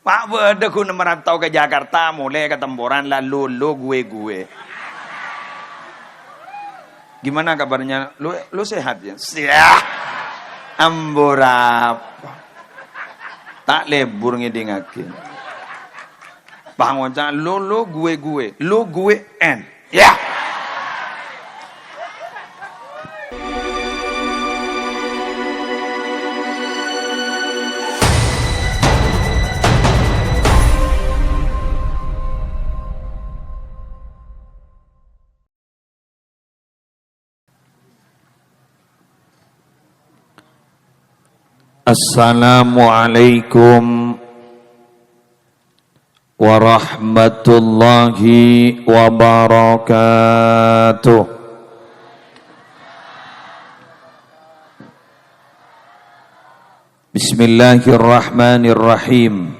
Pak beda ku merantau ke Jakarta, mulai ke Temboran, lalu lo gue. Gimana kabarnya? Lu sehat ya? Siap. Amborap. Tak lebur ngidingakin. Pak ngocak lo gue. Lo gue en. Ya. Assalamualaikum warahmatullahi wabarakatuh. Bismillahirrahmanirrahim.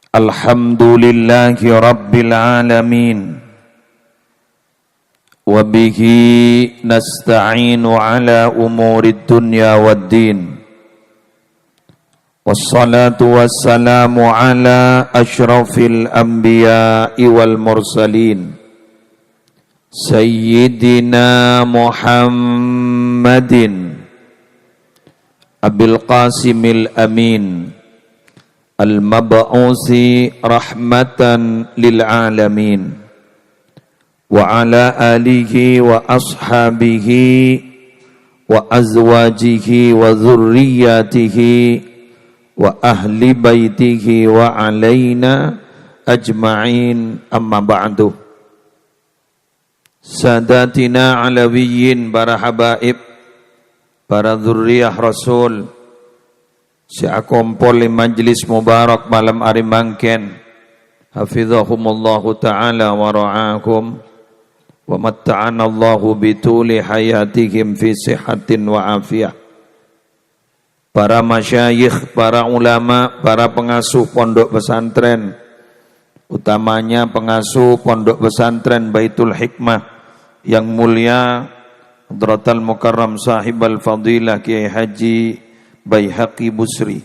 Alhamdulillahi rabbil alamin. وبه نستعين على أمور الدنيا والدين والصلاة والسلام على أشرف الأنبياء والمرسلين سيدنا محمد أبي القاسم الأمين المبعوث رحمة للعالمين وعلى آله وأصحابه وأزواجه وذرياته وأهل بيته وعلينا أجمعين أما بعد. Sadatina alawiyin, para habaib, para dzurriyyah Rasul, siakompol majlis mubarak malam hari mangken, hafizahumullahu ta'ala wa ra'akum wa matta'ana Allahu bituli hayatihim fi sihatin wa afiyah. Para masyayikh, para ulama, para pengasuh pondok pesantren, utamanya pengasuh pondok pesantren Baitul Hikmah yang mulia Hadratal Mukarram Sahibal Fadilah Kiai Haji Baihaqi Busri,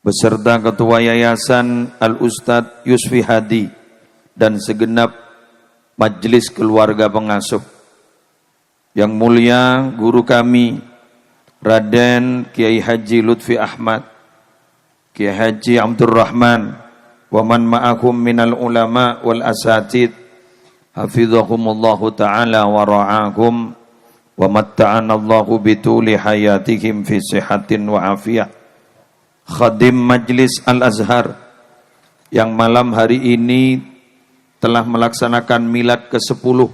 beserta Ketua Yayasan Al-Ustadz Yusfi Hadi dan segenap Majelis keluarga pengasuh. Yang mulia guru kami Raden Kiai Haji Lutfi Ahmad, Kiai Haji Abdurrahman, wa man ma'akum minal ulama wal asatid, hafizahumullahu ta'ala wa ra'akum wa matta'ana Allahu bituli hayatihim fi sihatin wa afiyah. Khadim Majlis Al-Azhar yang malam hari ini telah melaksanakan milad ke-10.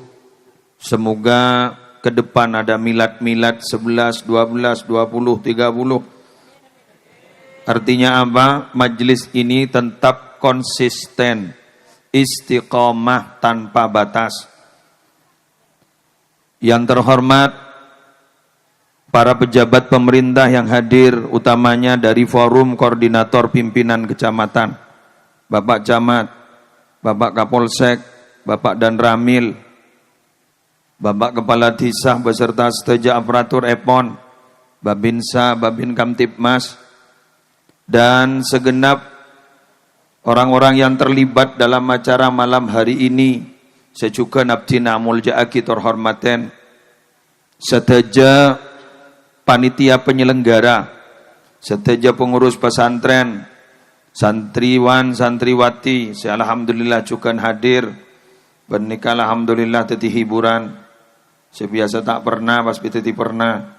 Semoga ke depan ada milad-milad 11, 12, 20, 30. Artinya apa? Majlis ini tetap konsisten, istiqomah tanpa batas. Yang terhormat para pejabat pemerintah yang hadir, utamanya dari Forum Koordinator Pimpinan Kecamatan, Bapak Camat, Bapak Kapolsek, Bapak Dan Ramil, Bapak Kepala Desa beserta seteja aparatur EPON, Babinsa, Babin Kamtipmas, dan segenap orang-orang yang terlibat dalam acara malam hari ini, sejuga nabdina muljaaki terhormaten, seteja panitia penyelenggara, seteja pengurus pesantren, santriwan, santriwati, alhamdulillah juga hadir. Bernikah alhamdulillah teti hiburan. Sebiasa tak pernah, pas teti pernah.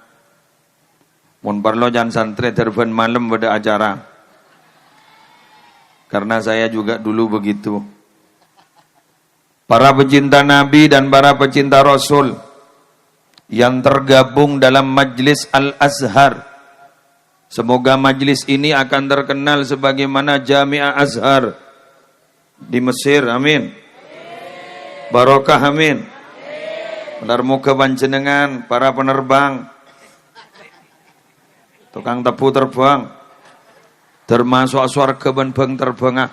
Mun parlo jan santri terben malam pada acara. Karena saya juga dulu begitu. Para pecinta Nabi dan para pecinta Rasul yang tergabung dalam Majlis Al-Azhar, semoga majlis ini akan terkenal sebagaimana Jami'ah Azhar di Mesir, amin. Barokah, amin. Benar muka panjenengan, para penerbang, tukang tepu terbang, termasuk swarga ben beng terbang.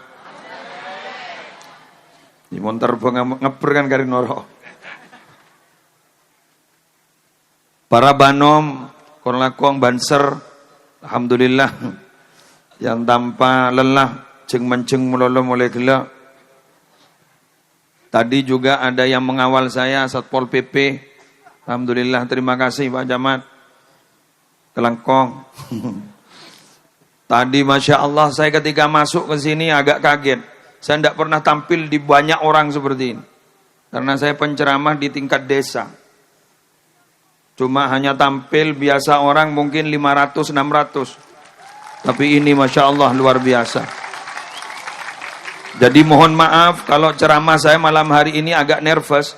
Dimon terbang ngeper kan kari noro. Para banom, kon lakong banser, alhamdulillah yang tanpa lelah ceng menceng melolong oleh gelak. Tadi juga ada yang mengawal saya, Satpol PP. Alhamdulillah, terima kasih Pak Camat. Kelengkong. Tadi Masya Allah, saya ketika masuk ke sini agak kaget. Saya tidak pernah tampil di banyak orang seperti ini. Karena saya penceramah di tingkat desa. Cuma hanya tampil biasa orang mungkin 500-600. Tapi ini Masya Allah luar biasa. Jadi mohon maaf kalau ceramah saya malam hari ini agak nervous.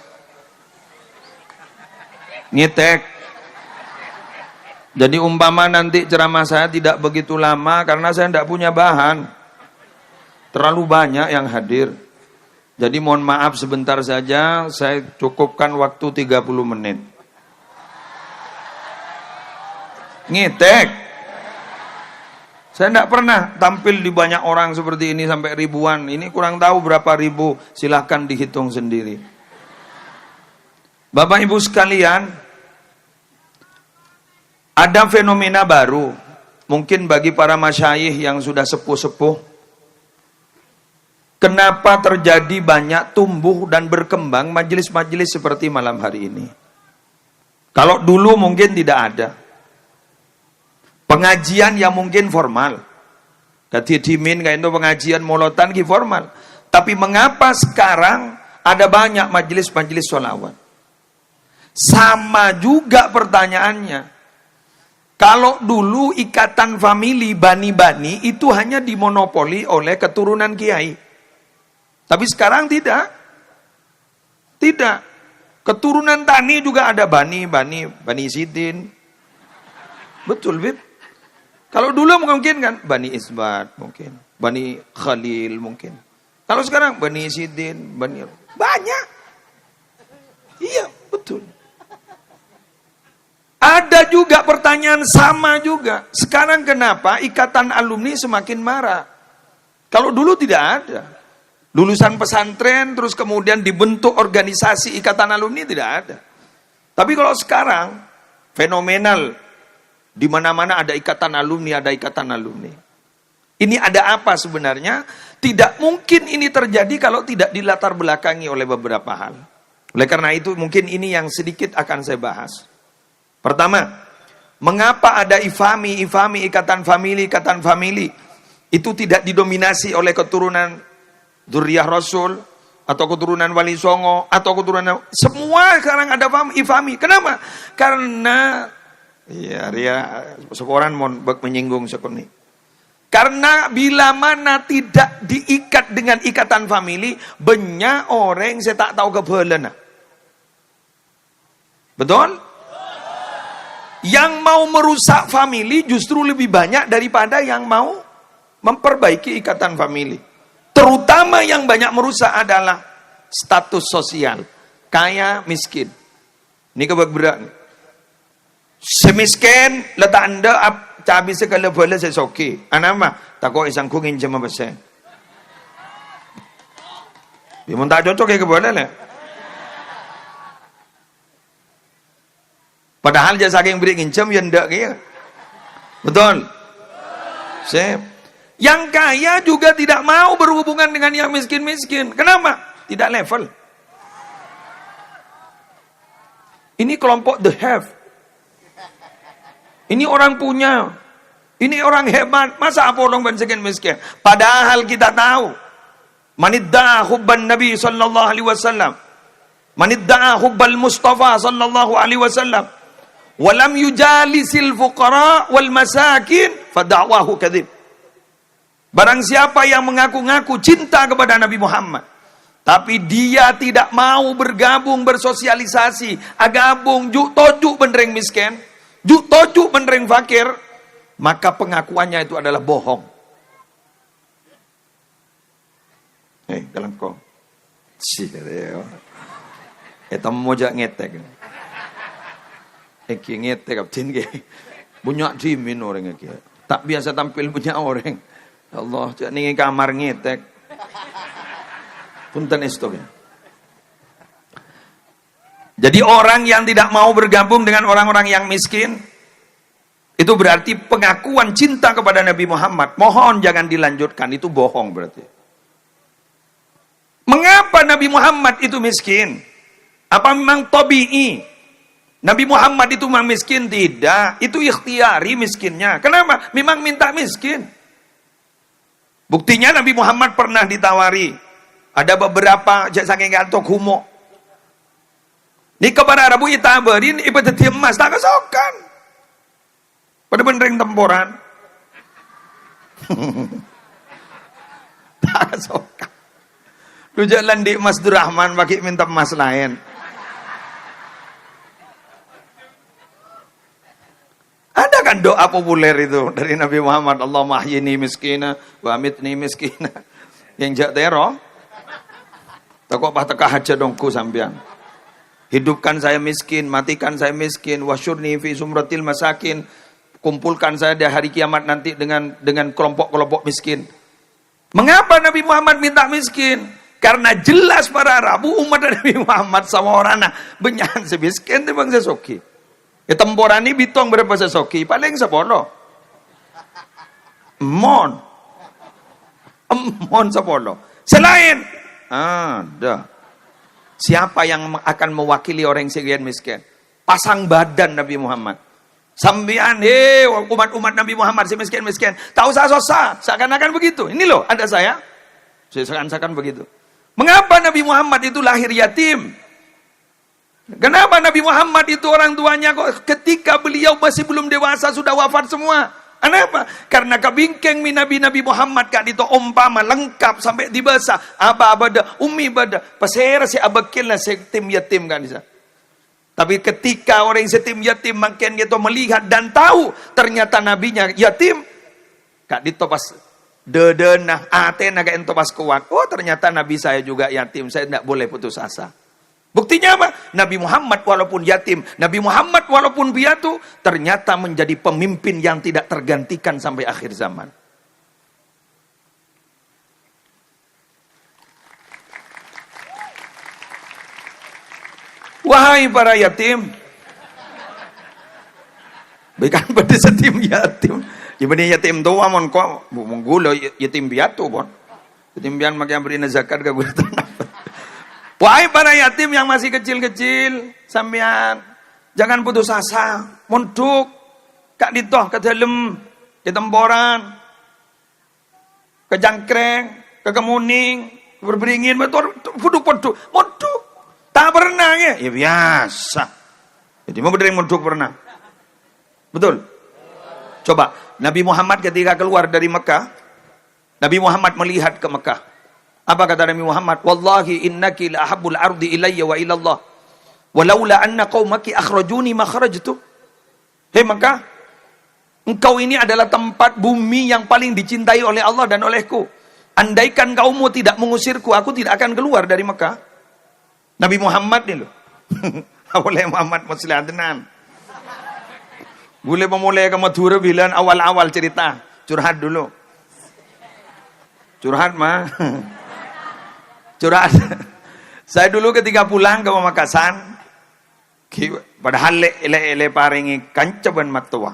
Ngitek. Jadi umpama nanti ceramah saya tidak begitu lama karena saya tidak punya bahan. Terlalu banyak yang hadir. Jadi mohon maaf sebentar saja, saya cukupkan waktu 30 menit. Ngitek. Saya tidak pernah tampil di banyak orang seperti ini sampai ribuan. Ini kurang tahu berapa ribu, silahkan dihitung sendiri. Bapak Ibu sekalian, ada fenomena baru. Mungkin bagi para masyayikh yang sudah sepuh-sepuh. Kenapa terjadi banyak tumbuh dan berkembang majelis-majelis seperti malam hari ini? Kalau dulu mungkin tidak ada. Pengajian yang mungkin formal. Kati dimin kayak itu pengajian molotan ki formal. Tapi mengapa sekarang ada banyak majelis-majelis sholawat? Sama juga pertanyaannya. Kalau dulu ikatan famili bani-bani itu hanya dimonopoli oleh keturunan kiai. Tapi sekarang tidak. Tidak. Keturunan tani juga ada bani Sidin. Betul, Bib. Kalau dulu mungkin kan Bani Isbat mungkin, Bani Khalil mungkin. Kalau sekarang Bani Sidin, banyak. Iya, betul. Ada juga pertanyaan sama juga. Sekarang kenapa ikatan alumni semakin marah? Kalau dulu tidak ada. Lulusan pesantren terus kemudian dibentuk organisasi ikatan alumni tidak ada. Tapi kalau sekarang fenomenal. Di mana-mana ada ikatan alumni, ada ikatan alumni. Ini ada apa sebenarnya? Tidak mungkin ini terjadi kalau tidak dilatar belakangi oleh beberapa hal. Oleh karena itu mungkin ini yang sedikit akan saya bahas. Pertama, mengapa ada ikatan famili itu tidak didominasi oleh keturunan Dzurriyyah Rasul atau keturunan Wali Songo atau keturunan semua sekarang ada ifami. Kenapa? Karena iya, Ria, seorang mau menyinggung sekoni. Karena bila mana tidak diikat dengan ikatan famili, banyak orang saya tak tahu kebelan. Betul? Yang mau merusak famili justru lebih banyak daripada yang mau memperbaiki ikatan famili. Terutama yang banyak merusak adalah status sosial, kaya miskin. Ini kebak berat. Semiskin letak anda cabi segala bola sesoki. Anama takut isang kungin jema besar. Bimun tak cocok kayak boleh lah. Padahal jasa saking beri ngincam yang ndak kaya. Betul. Sip. Yang kaya juga tidak mau berhubungan dengan yang miskin-miskin. Kenapa? Tidak level. Ini kelompok the have. Ini orang punya, ini orang hebat. Masa apa orang miskin? Padahal kita tahu, manidda'a hubban Nabi sallallahu alaihi wasallam, manidda'a hubbal Mustafa sallallahu alaihi wasallam, walam yujalisil fuqara wal masakin, fada'wahu kadzib. Barang siapa yang mengaku-ngaku cinta kepada Nabi Muhammad, tapi dia tidak mau bergabung bersosialisasi, agabung juk tojuk benreng miskin, juk tojuk benreng fakir, maka pengakuannya itu adalah bohong. Dalam kau, itu moja ngetek, ngetek kapten ke, bunyak dimin orang ke, tak biasa tampil punya orang. Allah, jangan ingin kamar ngetek, punten estok ya. Jadi orang yang tidak mau bergabung dengan orang-orang yang miskin, Itu berarti pengakuan cinta kepada Nabi Muhammad. Mohon jangan dilanjutkan, itu bohong berarti. Mengapa Nabi Muhammad itu miskin? Apa memang tabi'i? Nabi Muhammad itu memang miskin? Tidak, itu ikhtiari miskinnya. Kenapa? Memang minta miskin. Buktinya Nabi Muhammad pernah ditawari. Ada beberapa saking gantok humo. Ni kepada Rabu itabarin ibadat emas tak kesokan. Pada benereng temporan. Tak kesokan. Lu jalan di Mas Durrahman pakai minta emas lain. Ada kan doa populer itu dari Nabi Muhammad, Allahumma ahyini miskina wa amitni miskina. Yang jak tero. Takut apa teka haja dongku sampean. Hidupkan saya miskin, matikan saya miskin, wasyurni fi sumratil masakin. Kumpulkan saya di hari kiamat nanti dengan kelompok-kelompok miskin. Mengapa Nabi Muhammad minta miskin? Karena jelas para Arabu umat Nabi Muhammad sama orang benyahan semiskin itu bangsa soki. Ya temporani bitong berapa sesoki paling 10. Mon 10. Selain ada. Siapa yang akan mewakili orang yang sekian miskin? Pasang badan Nabi Muhammad. Sambian, umat-umat Nabi Muhammad si miskin-miskin. Tahu saya susah, seakan-akan begitu. Ini loh, ada saya. Seakan-akan begitu. Mengapa Nabi Muhammad itu lahir yatim? Kenapa Nabi Muhammad itu orang tuanya kok ketika beliau masih belum dewasa sudah wafat semua? Kenapa? Karena kabingkeng Nabi Muhammad kan itu umpama lengkap sampai dibasa. Aba abada, umi bada, pasera si abakil lah si tim yatim kan bisa. Tapi ketika orang yatim yatim makin dia melihat dan tahu ternyata nabinya yatim, kak ditopas dedenah atena kak entopas kuat. Oh ternyata nabi saya juga yatim, saya tidak boleh putus asa. Buktinya apa? Nabi Muhammad walaupun yatim, Nabi Muhammad walaupun piatu, ternyata menjadi pemimpin yang tidak tergantikan sampai akhir zaman. Wahai para yatim, bukan pada setim yatim. Gimana yatim tua mon kok menggulo yatim piatu bon. Yatim pian makin beri zakat ke gula tanah. Wahai para yatim yang masih kecil-kecil, sampean jangan putus asa, mondok kak ditoh ke dalam, ke temboran, ke jangkreng, ke kemuning, berberingin, betul, puduk-puduk, mondok, tak pernah ya biasa. Jadi mau berdering mondok pernah, betul? Coba Nabi Muhammad ketika keluar dari Mekah, Nabi Muhammad melihat ke Mekah. Apa kata Nabi Muhammad? Wallahi innaki la ahabbul ardi ilayya wa ilallah. Walaula anna qaumaki akhrajuni ma kharajtu. Hei Mekah, engkau ini adalah tempat bumi yang paling dicintai oleh Allah dan olehku. Andaikan kaummu tidak mengusirku, aku tidak akan keluar dari Mekah. Nabi Muhammad nih loh. Oleh Muhammad Muslim tenan. Boleh memulai ke Madura bilang awal-awal cerita. Curhat dulu. Curhat mah. Curhat. Saya dulu ketika pulang ke Pamekasan, padahal ele paringi kancaban matua.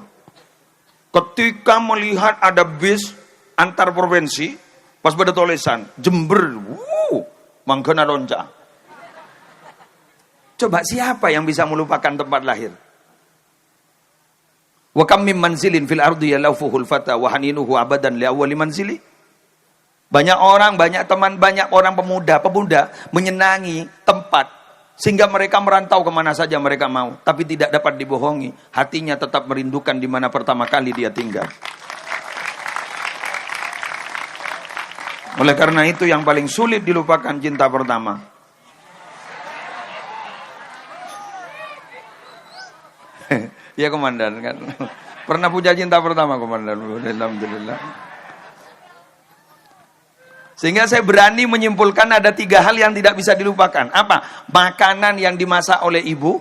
Ketika melihat ada bis antar provinsi, pas pada tulisan Jember, Manggana Lonca. Coba siapa yang bisa melupakan tempat lahir? Wa kam min manzilin fil ardi yalawfuhul fata wa haninuhu abadan li awwali manzili. Banyak orang, banyak teman, banyak orang pemuda menyenangi tempat sehingga mereka merantau kemana saja mereka mau, tapi tidak dapat dibohongi, hatinya tetap merindukan di mana pertama kali dia tinggal. Oleh karena itu yang paling sulit dilupakan cinta pertama. Ya komandan kan. Pernah punya cinta pertama komandan? Alhamdulillah. Sehingga saya berani menyimpulkan ada 3 hal yang tidak bisa dilupakan. Apa? Makanan yang dimasak oleh ibu.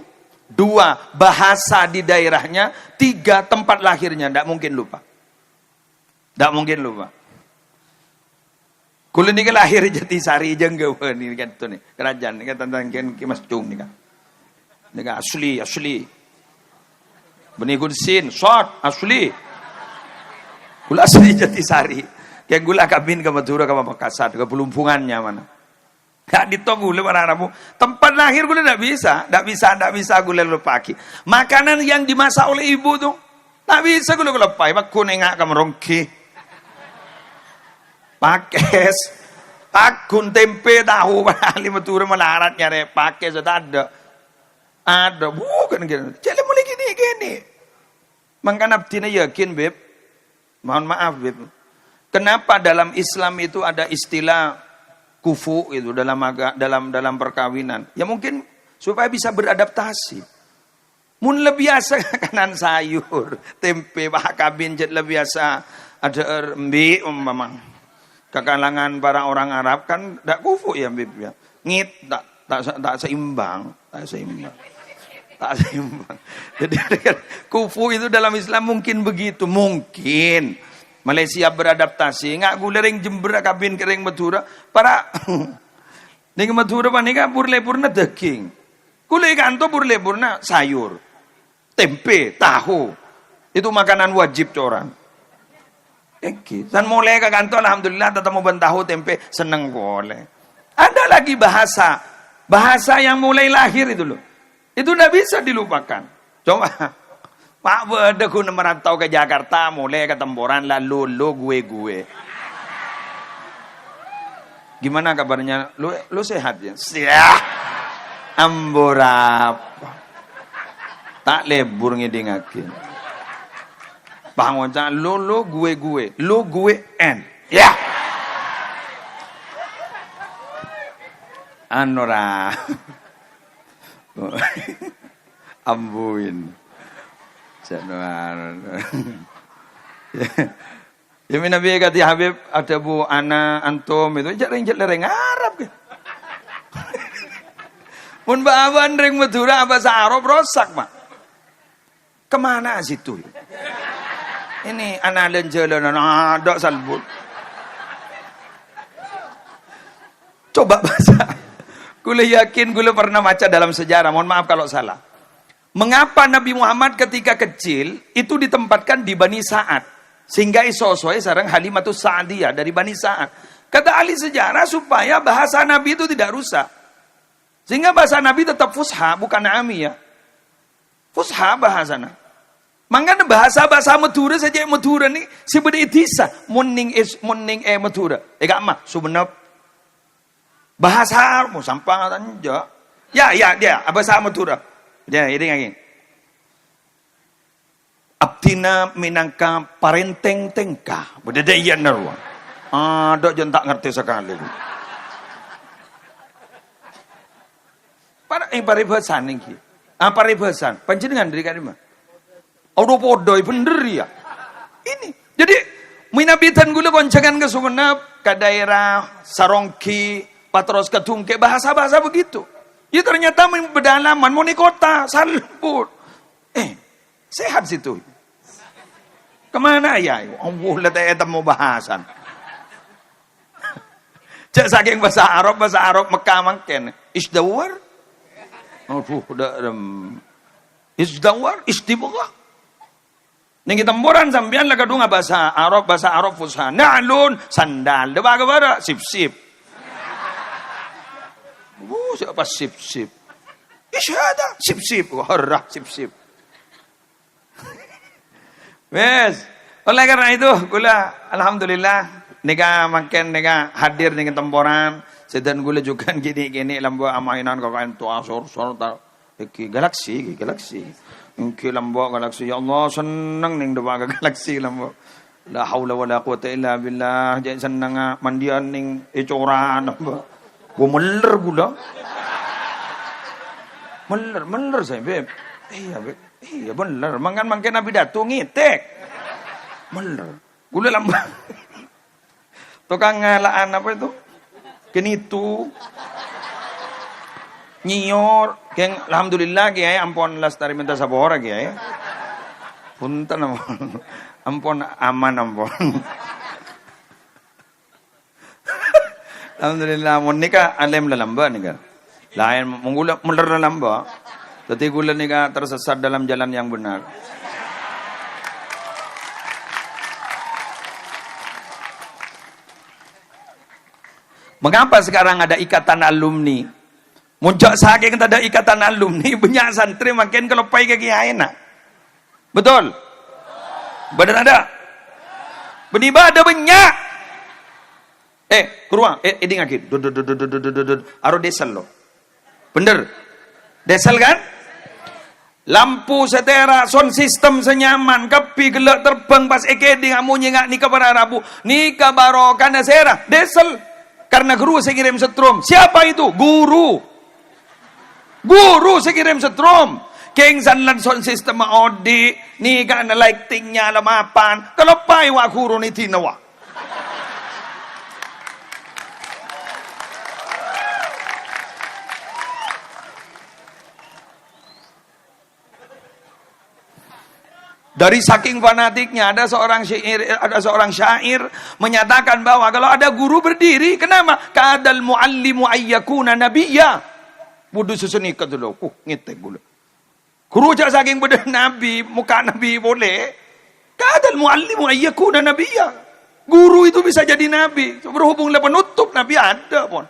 2, bahasa di daerahnya. 3, tempat lahirnya. Tidak mungkin lupa. Tidak mungkin lupa. Kulo ini lahir Jatisari Jenggawa ini kan tuh nih kerajaan ini kan tentang Kimas Cung nih kan. Ini kan asli. Benih sin, shot, asli. Gula asli Jatisari. Kayak gula kabin ke Madura ke Makassar, ke pelumpungannya mana. Gak ditunggu gula mana tempat lahir gula tidak bisa gula lepaki. Makanan yang dimasak oleh ibu tuh, tak bisa gula lepai. Pak kunengak ke merongki. Pakes, takun tempe tahu ahli Madura melaratnya re, pakai sudah ada bukan gitu. Jadi mulai gini. Makanya abdina yakin beb, mohon maaf beb. Kenapa dalam Islam itu ada istilah kufu itu dalam perkawinan? Ya mungkin supaya bisa beradaptasi. Mun lebih biasa kanan sayur, tempe, bah kabin jet lebih biasa ada embi memang. Kekalangan para orang Arab kan tak kufu ya bib ya. Ngit tak seimbang. Jadi kufu itu dalam Islam mungkin begitu, mungkin. Malaysia beradaptasi, nggak gulereng Jember kabin kering Madura, para ning Madura panika purna daging. Kule kanto purna sayur, tempe, tahu. Itu makanan wajib orang. Dan mulai ke kantor alhamdulillah tetap ban tahu tempe seneng boleh. Ada lagi bahasa yang mulai lahir itu loh. Itu tidak bisa dilupakan. Coba Pak Bede ku merantau ke Jakarta, mulai ke Temboran, lalu lo gue. Gimana kabarnya? Lo sehat ya? Siap. Amborap. Tak lebur ngidingakin. Bangun jangan lo gue. Lo gue en. Ya. Anora. Ambuin. Januar. Ya Nabi kata Habib ada Bu Ana Antum itu lereng Arab ke. Mun bawan ring Madura bahasa Arab rosak mak. Kemana situ? Ini ana lenjelan ada salbut. Coba baca. Gula yakin gula pernah baca dalam sejarah. Mohon maaf kalau salah. Mengapa Nabi Muhammad ketika kecil itu ditempatkan di Bani Sa'ad sehingga isosoe sareng Halimatus Sa'diyah dari Bani Sa'ad. Kata ahli sejarah supaya bahasa Nabi itu tidak rusak. Sehingga bahasa Nabi tetap fusha bukan amiyah. Fusha bahasana. Mangkana bahasa Madura saja Madura ni sibede itisa munning Madura. Gak mah subenep. Bahasa mau sampang tanja. Ya dia bahasa Madura. Ya, ini lagi. Abdina minangka parenteng tengkah. Bededaya narwa. Ada jen tak ngerti sekali. Paribasan ini. Paribasan. Panjenengan dari kadima. Audo podoi bener ya. Ini. Jadi minabitan gula koncangan ke Sumenep, ke daerah Sarongki, Patros ke Tungke, bahasa-bahasa begitu. Ya ternyata berdalaman, mau di kota, salput. Sehat situ. Kemana ya? Allah, lihat mau bahasan. Cak saking bahasa Arab Mekah mangken. Isdawar. Aduh, Isdawar, istibghah. Ning Temboran sampean lah kadung bahasa Arab fusha. Na'lun, sandal. Dewa kebara, sip-sip. Siapa sip-sip? Isyada, sip-sip. Harrah, sip-sip. Wes, oleh karena itu, gula alhamdulillah nika makin nika hadir ning Temboran, sedan gula juga gini lambo amainan kakain tu asor iki galaksi. Iki lambo galaksi ya Allah seneng ning dewa galaksi lambo. La haula wala quwata illa billah. Jangan seneng mandian ning ecoran lambo. Gua meler gula. Meler saya beb. Iya beb. Iya bener. Mangkan Nabi Datu ngitek. Meler. Gula lambang. Tukang ngalaan apa itu? Kenitu. Nyior. Keng alhamdulillah kiai ampun lestari minta sabora kiai. Punten ampun aman ampun. Alhamdulillah mun nika alim lalamba nika. Lain menggula meler lalamba. Tapi gula nika tersesat dalam jalan yang benar. Mengapa sekarang ada ikatan alumni? Muncak saking tak ada ikatan alumni, banyak santri makin kalau pai ke kiai enak. Betul? Benar ada? Beniba ada banyak. Kurang, ini ngakit. Aro desal lo. Bener? Desal kan? Lampu setera, sound system senyaman, kepi gelak terbang pas ekedi ngamunyi ngak ni kabar Arabu, ni kabarokan desera, desel. Karena guru saya kirim setrum. Siapa itu? Guru. Guru saya kirim setrum. Keng sanlan sound system audi, ni kan lightingnya lamapan. Kalau pai wa guru ni tinawa. Dari saking fanatiknya ada seorang syair menyatakan bahwa kalau ada guru berdiri, kenapa? Kadal muallimu ayyakuna nabiyya. Budu susun ikat dulu. Ngitek gula. Guru jak saking beda nabi, muka nabi boleh. Kadal muallimu ayyakuna nabiyya. Guru itu bisa jadi nabi. Berhubung le penutup nabi ada pun.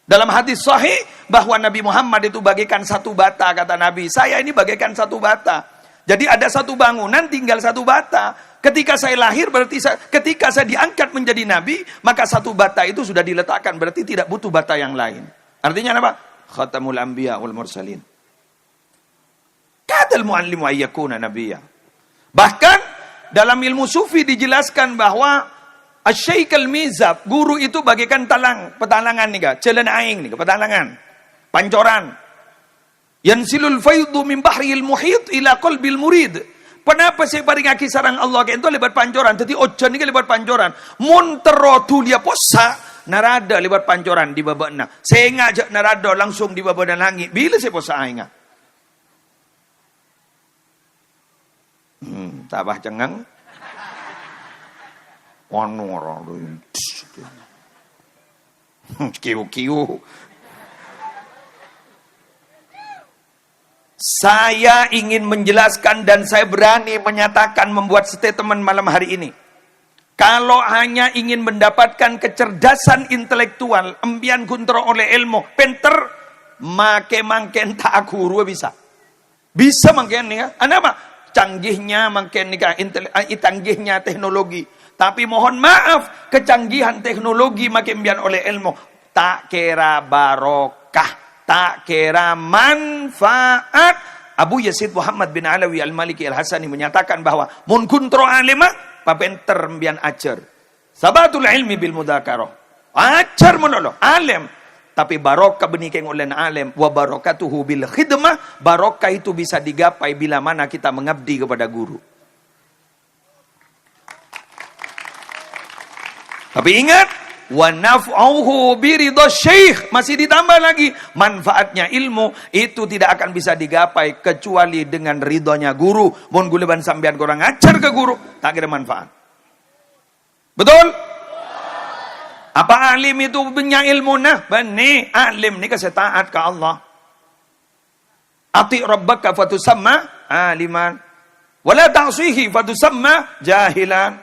Dalam hadis sahih bahwa Nabi Muhammad itu bagaikan satu bata, kata Nabi. Saya ini bagaikan satu bata. Jadi ada satu bangunan, tinggal satu bata. Ketika saya lahir, berarti ketika saya diangkat menjadi nabi, maka satu bata itu sudah diletakkan. Berarti tidak butuh bata yang lain. Artinya apa? Khatamul anbiya wal mursalin. Kadal muallimu ayyakuna nabiyya. Bahkan dalam ilmu sufi dijelaskan bahwa asy-syaikh al-mizab, guru itu bagaikan petalangan nih, jalan aing nih, petalangan, pancoran. Yansilul faydu min bahril muhit ila qalbil murid. Kenapa saya paringaki sarang Allah kayak itu lebat pancoran. Jadi ojan ini lebat pancoran. Montero tulia posa narada lebat pancoran di babakna. Saya ngajak narada langsung di babak langit. Bila saya posa inga? Tabah cengang. Wanu orang kiu. Saya ingin menjelaskan dan saya berani menyatakan membuat statement malam hari ini. Kalau hanya ingin mendapatkan kecerdasan intelektual, empian kunter oleh ilmu, penter, make mangken tak guru bisa. Bisa mangken nih, apa? Canggihnya mangken nih, canggihnya teknologi. Tapi mohon maaf, kecanggihan teknologi makin empian oleh ilmu, tak kira barokah. Tak kira manfaat. Abu Yazid Muhammad bin Alawi Al-Maliki Al-Hasani menyatakan bahwa mun kuntro alima papenter mbian ajar. Sabatul ilmi bil mudzakarah. Ajar menolong alim. Tapi barokah benikeng oleh alim wa barakatuhu bil khidmah. Barokah itu bisa digapai bila mana kita mengabdi kepada guru. Tapi ingat, wa naf'uhu biridha syekh, masih ditambah lagi manfaatnya ilmu itu tidak akan bisa digapai kecuali dengan ridhonya guru. Mun guleban sampean kurang ajar ke guru tak kira manfaat. Betul? Apa alim itu punya ilmu? Nah benih alim ni kasih taat ke Allah. Ati rabbaka fatusamma aliman wala ta'sihi fatusamma jahilan.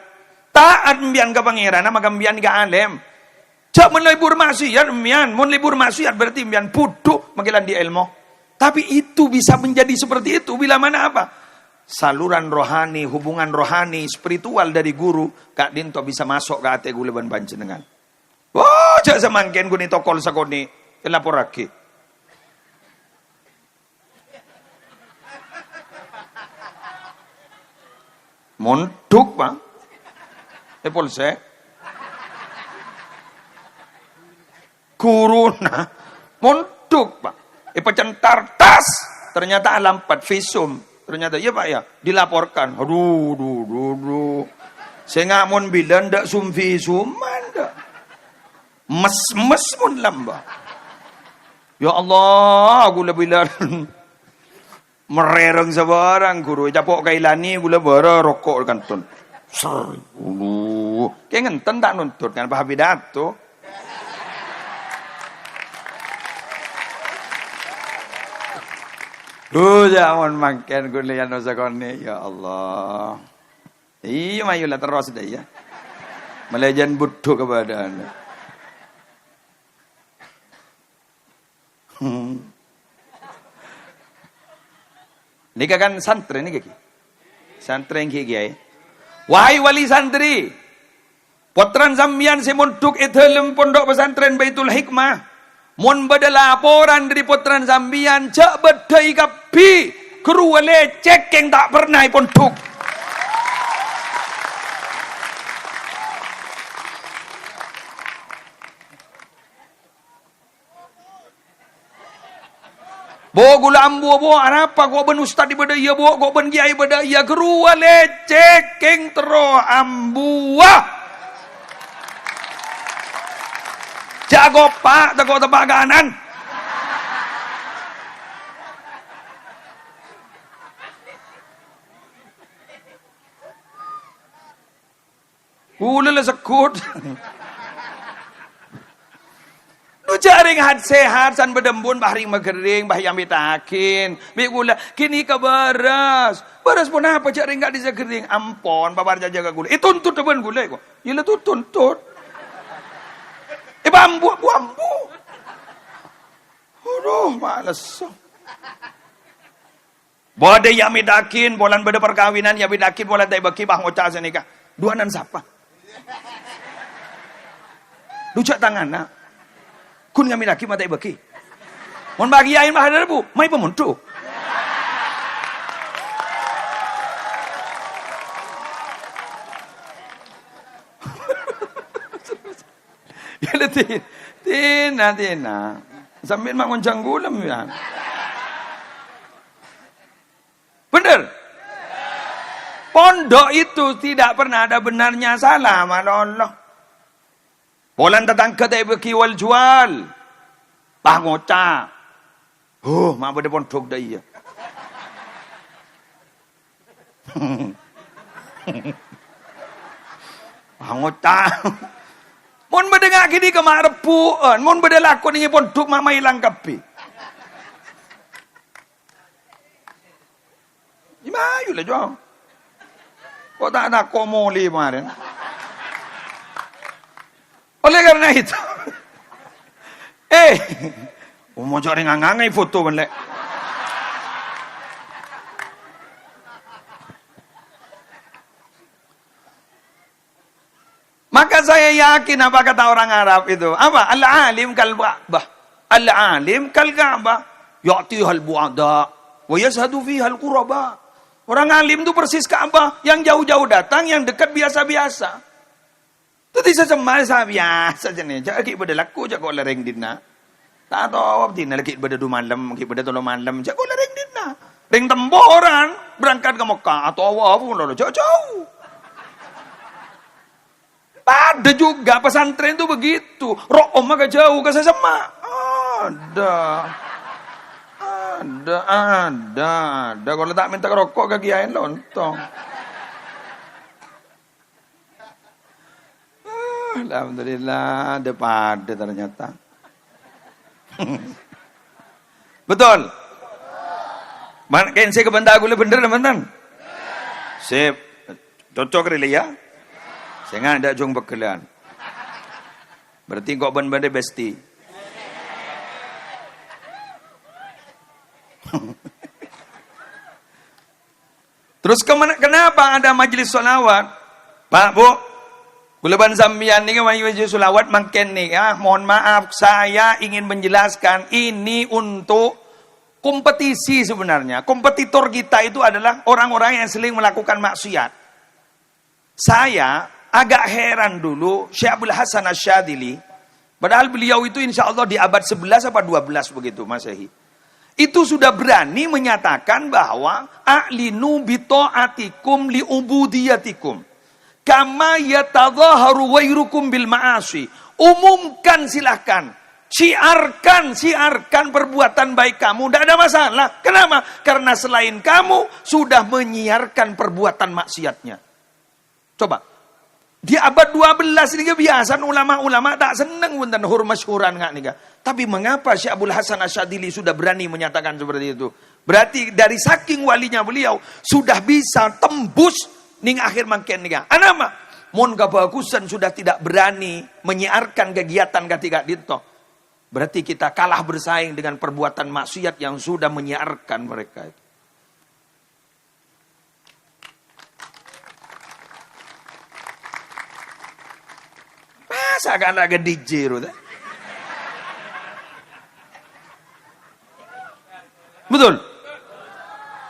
Taat mbian ke pangeran maka mbian ke alim. Cak melibur maksiat, mun libur maksiat berarti mian puduk makilan di ilmu. Tapi itu bisa menjadi seperti itu bila mana apa? Saluran rohani, hubungan rohani, spiritual dari guru, Kak Dinto bisa masuk ke hati guleban panjenengan. Wah, cak semangken guni tokol sakoni, lapor lagi. Montuk, Pak. Polsek. Kuruna montuk Pak. Pecentar tas ternyata alampat visum. Ternyata ya Pak ya, dilaporkan. Aduh. Saya ngamun bilang ndak sum visum ndak. Mes pun lamba. Ya Allah, aku lebih bilang merereng sebarang guru. Capok kailani gula bara rokok kantun. Kayak ngenten tak nuntut kan Pak Habidato. Jangan makan kuliah nosakone ya Allah. Iya mayulah terus dah ya. Melejan butuh kepada anda. Ini kan santri ini kaki. Santri yang kiai. Wahai wali santri, potran sambian semunduk ithelem pondok pesantren Baitul Hikmah. Mun beda laporan dari potran sambian cak bedai kapi keruwa lecek yang tak pernah pondok. Bo gula ambu bo apa kok ben ustad ibadah iya bo kok ben kiai ibadah iya gerua lecek keng tero ambua. Jago pak jago tebak kanan. Gula le sekut. Nu jaring had sehat san bedembun bahring magering bah yang bitakin. Bi gula kini ka beras. Beras pun apa jaring gak disegering ampon babar jaga gula. Tuntut teban gula kok. Ila tu tuntut. Bambu bambu. Aduh males. Bode yang bidakin bolan beda perkawinan ya bidakin bolan tai beki bah ngocah senika. Duanan siapa? Lucak tangan nak. Kun kami laki matai baki. Mon bagi ain mah ada bu, mai pemuntu. Ya letih. Tina. Sambil mak ngoncang gulam ya. Bener. Pondok itu tidak pernah ada benarnya salah malah Allah. Polan tetangga tak beki wal jual. Bah ngocah. Mak beda pondok dah iya. Bah ngocah. Mon beda ngak kini ke mak repuan. Mon beda lakon ini pondok mak hilang kapi. Imayu lah jual. Kok tak ada komoli kemarin. Oleh karena itu, mau cari ngangai foto balik. Maka saya yakin apa kata orang Arab itu? Apa? Al-alim kal Ka'bah. Al-alim kal Ka'bah. Ya'tihal bu'ada wa yashhadu fiha al-quraba. Orang alim itu persis Ka'bah, yang jauh-jauh datang, yang dekat biasa-biasa. Itu sesemar biasa jenis. Jadi pada laku je kau lereng dina. Tak tahu apa dina lagi pada 2 malam, lagi pada 3 malam. Jadi kau lereng dina. Ring temboran berangkat ke Mekah atau apa pun lalu jauh-jauh. Pada juga pesantren itu begitu. Roh maka jauh ke sesama. Ada. Kalau tak minta rokok ke kiai lontong. Alhamdulillah, ada pada ternyata. Betul. Kan saya kebentar gula bener teman-teman. Sip. Cocok rela ya. Saya nggak ada jong bekelan. Berarti kok benda besti. Terus kenapa ada majelis solawat? Pak, Bu, Kulaban sambian ni kan majelis solawat makin ni ya. Mohon maaf, saya ingin menjelaskan ini untuk kompetisi sebenarnya. Kompetitor kita itu adalah orang-orang yang sering melakukan maksiat. Saya agak heran dulu Syekh Abdul Hasan Asyadili. Padahal beliau itu insya Allah di abad 11 apa 12 begitu Masehi. Itu sudah berani menyatakan bahwa a'linu bita'atikum li'ubudiyatikum kama yatadhaharu wairukum bil ma'asi. Umumkan silahkan, siarkan perbuatan baik kamu, tidak ada masalah. Kenapa? Karena selain kamu sudah menyiarkan perbuatan maksiatnya. Coba di abad 12 ini kebiasaan ulama-ulama tak senang punten masyhuran nggak nih. Tapi mengapa Syekh Abdul Hasan Asyadili sudah berani menyatakan seperti itu? Berarti dari saking walinya beliau sudah bisa tembus ning akhir makin nih. Anama mon kebagusan sudah tidak berani menyiarkan kegiatan ketika dito. Berarti kita kalah bersaing dengan perbuatan maksiat yang sudah menyiarkan mereka itu. Masa kan ada DJ itu? Betul?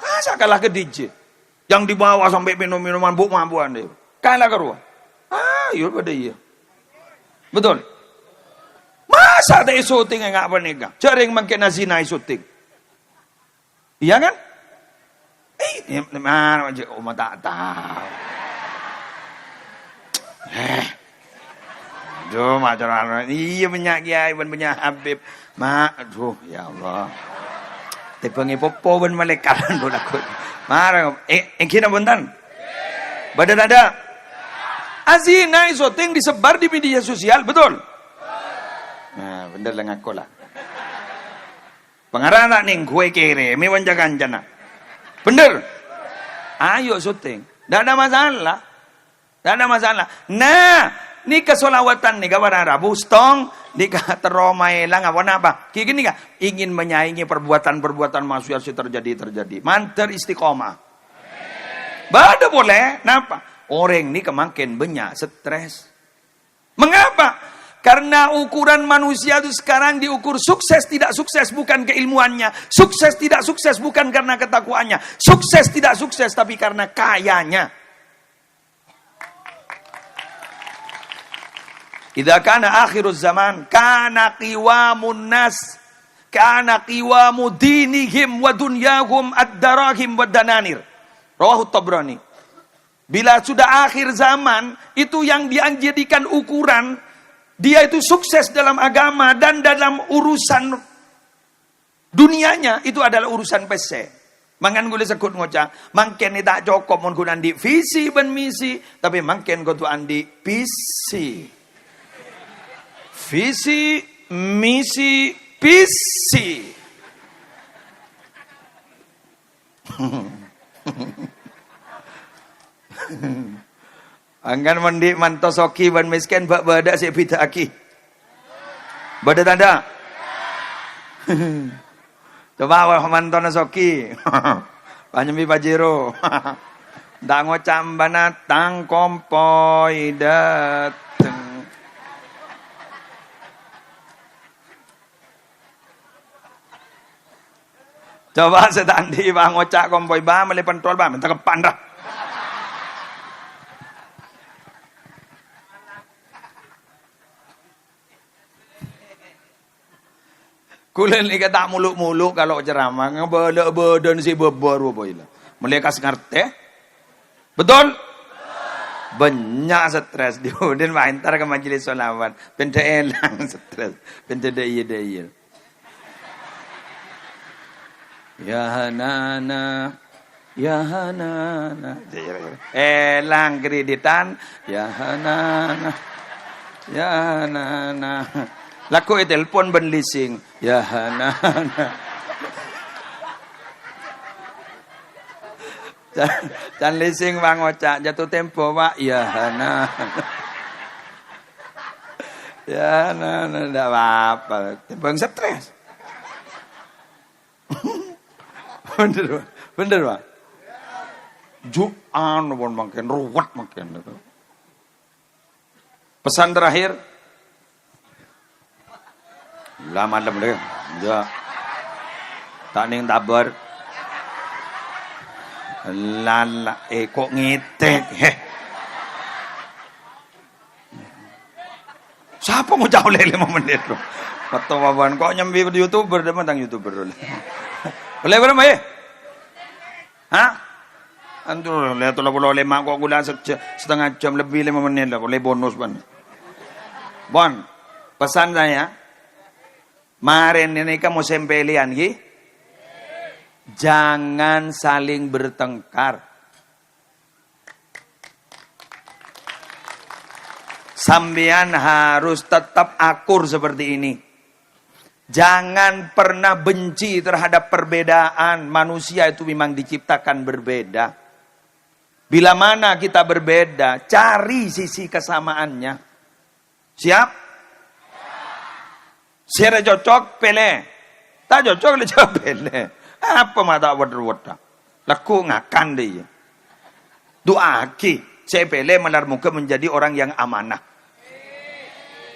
Masa kalah ke DJ? Yang dibawa sampai minum-minuman mabuk-mabukan deh. Kalah ke ruang. Iya pada iya. Betul? Masa ada syuting yang nggak pernah? Jaring makin nazina syuting. Iya kan? Mana aja Oma tak tahu. Aduh, macam iya banyak kiai, banyak habib. Aduh, ya Allah. Tepengi popo ben malaikat do takut. Marah. Kira bentan. Badan ada. Azina syuting disebar di media sosial, betul? Nah, bener lah ngaku lah. Pengarang tak ning kue kere, mewan jagan jana. Bener? Ayo syuting. Tidak ada masalah. Tidak ada masalah. Nah, ni kesolawatan ni kawan Arabu stong di teromai lang apa? Kayak gini kah? Ingin menyaingi perbuatan-perbuatan maksiat terjadi. Manter istiqomah. Bada boleh. Napa? Orang ni kemakin banyak stres. Mengapa? Karena ukuran manusia itu sekarang diukur sukses tidak sukses bukan keilmuannya. Sukses tidak sukses bukan karena ketakwaannya. Sukses tidak sukses tapi karena kayanya. Idza kana akhiruz zaman kana qiwamun nas kana qiwamu dinihim wa dunyahum ad-darahim wad dananir. Rawahu Tabrani. Bila sudah akhir zaman, itu yang dijadikan ukuran, dia itu sukses dalam agama dan dalam urusan dunianya, itu adalah urusan PC. Mangan gue sekut ngocang, mangken ni tak cukup mun kunan di visi ben misi, tapi mangken kau tu andi visi. Visi, misi, visi. Angkan mandi mantosoki ban miskin bak badak si bida aki. Badak tanda. Coba awak manton soki. Panyemi pajero. Dango cambana tang kompoi dateng. Coba setandi bang ngocak kompoi ba mele pentol ba mentak kepandah. Kulen ni kata muluk-muluk kalau ceramah ngebelak badan si bebar apa ila. Mereka ngerti. Betul? Banyak stres diudin maintar ke majelis sholawat. Benda elang stres. Benda daya. Ya Hanana. Ya Hanana. Elang kreditan. Ya Hanana. Ya Hanana. Laku telepon ben leasing. Ya Hanana. Dan leasing bang ocak jatuh tempo pak. Ya Hanana. Ya Hanana. Tidak apa-apa. Bang stres. Bener pak. Juan pun makin ruwet makin. Pesan terakhir. Lama deh, ya. Tak ning tabar. Lala, kok ngitek, Siapa mau jauh lele 5 menit loh. Patawaban kok nyambi di YouTuber, dia tentang YouTuber. Boleh berapa ya? Hah? Antum lihat lah boleh lemak kok gula setengah jam lebih 5 menit lah, boleh bonus ban. Bon, pesan saya. Maren ini kamu sempelian ki. Jangan saling bertengkar. Sampean harus tetap akur seperti ini. Jangan pernah benci terhadap perbedaan. Manusia itu memang diciptakan berbeda. Bila mana kita berbeda, cari sisi kesamaannya. Siap? Sira cocok pele. Tak cocok le jawab pele. Apa mata wadah-wadah. Laku ngakan dia. Doa ki. Saya pele menar muka menjadi orang yang amanah.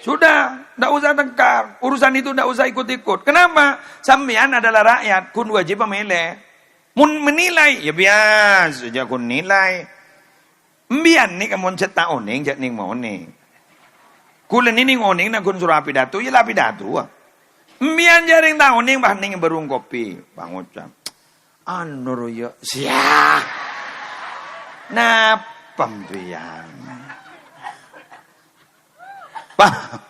Sudah, tidak usah tengkar. Urusan itu tidak usah ikut-ikut. Kenapa? Sampean adalah rakyat. Kun wajib memilih. Mun menilai, ya biasa saja kun nilai. Mbian ni kamu cetak oning, jak ning mau ning. Kulen ini ngoning na kun surah pidato, ya lah pidato. Mbian jaring tahu ning bah ning berung kopi, bang ucap. Anu ya, siah. Nah, pembian. Paham?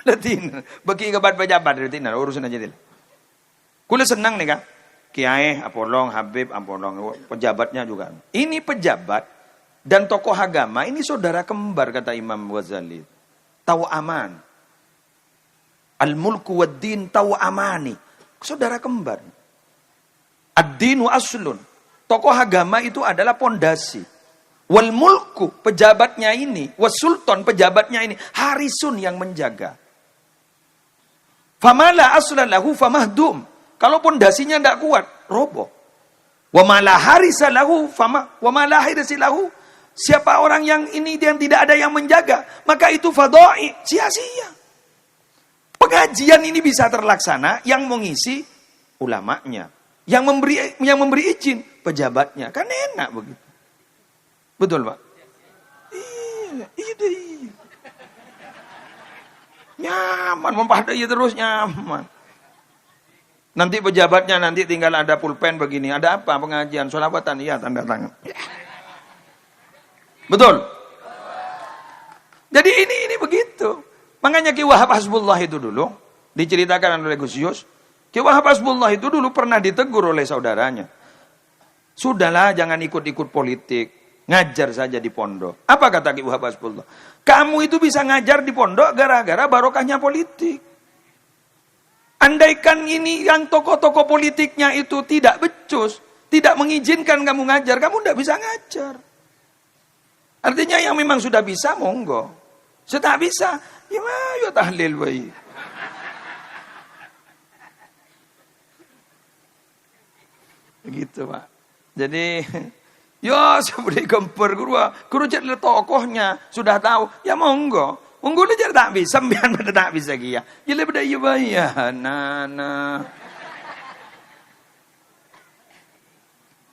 Letin, bagi kebat pejabat letin, urusan aja dia. Kulen senang nih kan? Kiai, Apolong, Habib, Apolong, pejabatnya juga. Ini pejabat dan tokoh agama, ini saudara kembar kata Imam Ghazali. Tahu aman. Al-mulku wad-din tahu amani. Saudara kembar. Ad-dinu aslun. Tokoh agama itu adalah pondasi. Wal mulku, pejabatnya ini, wasultan, pejabatnya ini, harisun yang menjaga. Famala aslan lahu famahdum. Kalau pondasinya tidak kuat, roboh. Wa mala harisa lahu fama wa mala harisi lahu. Siapa orang yang ini yang tidak ada yang menjaga, maka itu fadai, sia-sia. Pengajian ini bisa terlaksana yang mengisi ulamanya, yang memberi izin pejabatnya. Kan enak begitu. Betul, Pak? Iya, iya. Nyaman, mempadai terus nyaman. Nanti pejabatnya nanti tinggal ada pulpen begini. Ada apa pengajian? Sholawatan, iya tanda tangan. Betul? Jadi ini begitu. Makanya Ki Wahab Hasbullah itu dulu diceritakan oleh Gus Yus. Ki Wahab Hasbullah itu dulu pernah ditegur oleh saudaranya. Sudahlah, jangan ikut-ikut politik. Ngajar saja di pondok. Apa kata Ki Wahab Hasbullah? Kamu itu bisa ngajar di pondok gara-gara barokahnya politik. Andaikan ini yang tokoh-tokoh politiknya itu tidak becus, tidak mengizinkan kamu ngajar, kamu tidak bisa ngajar. Artinya yang memang sudah bisa, monggo. Sudah bisa, ya tahlil bayi. Begitu, Pak. Jadi, ya seperti gempur guru jadi tokohnya, sudah tahu, ya monggo. Monggo dia tak bisa, biar pada tak bisa kia. Jadi pada iya bayar, nah.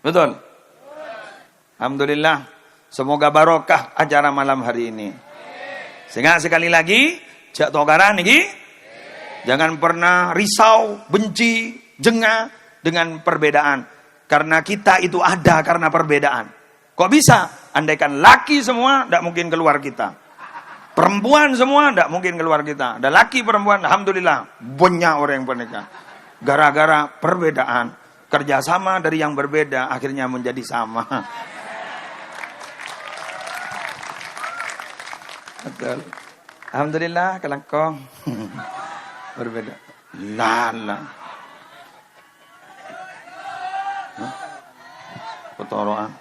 Betul? Alhamdulillah. Semoga barokah acara malam hari ini. Sehingga sekali lagi, jak togaran ini, jangan pernah risau, benci, jengah dengan perbedaan. Karena kita itu ada karena perbedaan. Kok bisa? Andaikan laki semua, tidak mungkin keluar kita. Perempuan semua, tidak mungkin keluar kita. Ada laki perempuan, alhamdulillah, banyak orang yang pernikahan. Gara-gara perbedaan, kerjasama dari yang berbeda, akhirnya menjadi sama. Betul. Alhamdulillah, kelangkong. Berbeda. Lala. Ketoroan.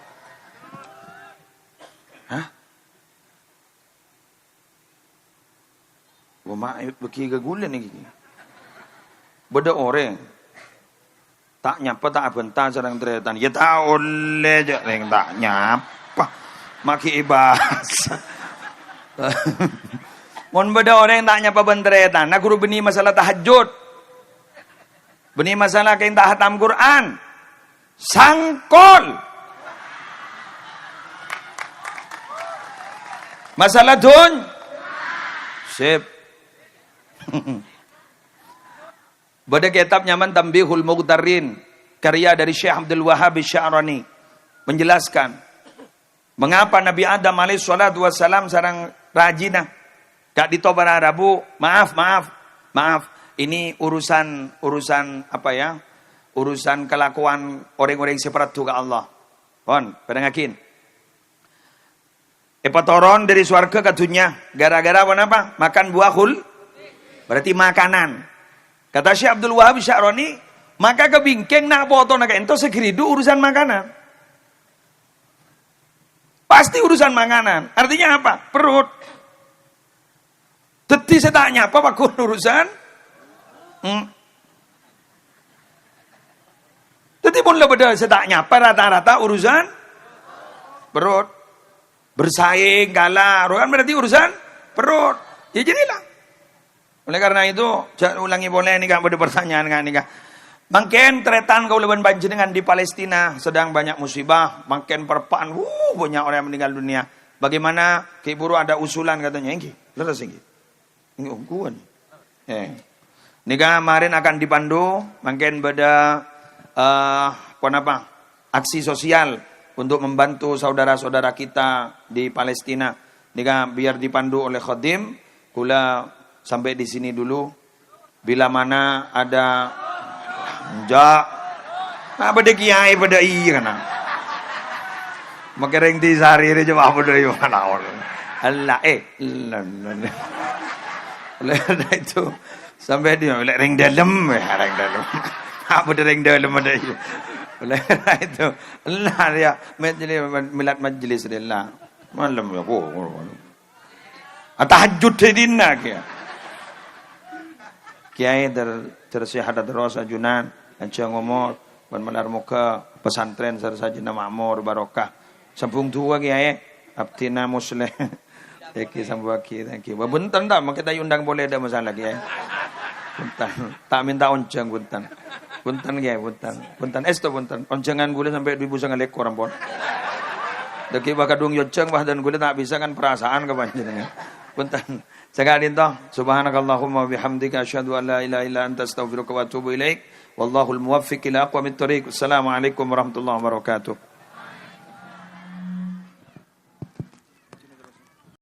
Hah? Bumayut bagi gagulan ni. Beda orang. Tak nyapa tak bentar sarang tretan. Ya tak oleh je ring tak nyapa. Maki ibas. Mon beda orang tak nyapa bentretan. Nak guru beni masalah tahajud. Beni masalah kain tak hatam Quran. Sangkol. Masalah dun. Sip. Pada kitab Nyaman Tambihul Mughtarin, karya dari Syekh Abdul Wahhab Sya'rani, menjelaskan mengapa Nabi Adam alaihi salatu wassalam sarang rajinah gak ditobara Rabu. Maaf. Ini urusan apa ya? Urusan kelakuan orang-orang seperti ke Allah. Pon, pada ngakin. Epatoron dari surga ke dunia gara-gara apa? Makan buah hul. Berarti makanan. Kata Syekh Abdul Wahhab Sya'rani, maka kebingkeng nak foto nak ento segeridu urusan makanan. Pasti urusan makanan. Artinya apa? Perut. Teti setanya apa urusan Jadi pun pada sedaknya rata-rata urusan perut. Bersaing, kalah, kan berarti urusan perut. Ya jadilah. Oleh karena itu, jangan ulangi boleh nih pada pertanyaan kan nih. Makin tretan kau leban banjir dengan di Palestina sedang banyak musibah, makin perpaan, banyak orang yang meninggal dunia. Bagaimana Ki Buru ada usulan katanya, ini, leres ini. Ini ungguan. Nika kemarin akan dipandu, makin pada aksi sosial untuk membantu saudara-saudara kita di Palestina. Nika biar dipandu oleh Khadim, kula sampai di sini dulu. Bila mana ada pada kiai pada iya kan. Makereng di sehari ini coba apa dari mana orang. Allah oleh itu sampai dia oleh ring dalam ring dalam. Apa dari ring dalam ada itu. Oleh itu Allah dia milad majlis dia malam ya tahajud dinna kiai tersehat terus ajunan aja ngomong ban menar muka pesantren sarsajina makmur barokah sambung tua kiai abtina musleh iki sambung ki thank you bunten tak kita undang boleh ada masalah kiai bunten tak minta onceng bunten kiai bunten esto bunten oncengan gula sampai 2,5 ekor ampun deki bakadung yoceng bah dan gula tak bisa kan perasaan ke panjenengan bunten sekali toh subhanakallahumma bihamdika asyhadu an la ilaha illa anta astaghfiruka wa atubu ilaik wallahul muwaffiq ila aqwamit thoriq. Assalamualaikum warahmatullahi wabarakatuh.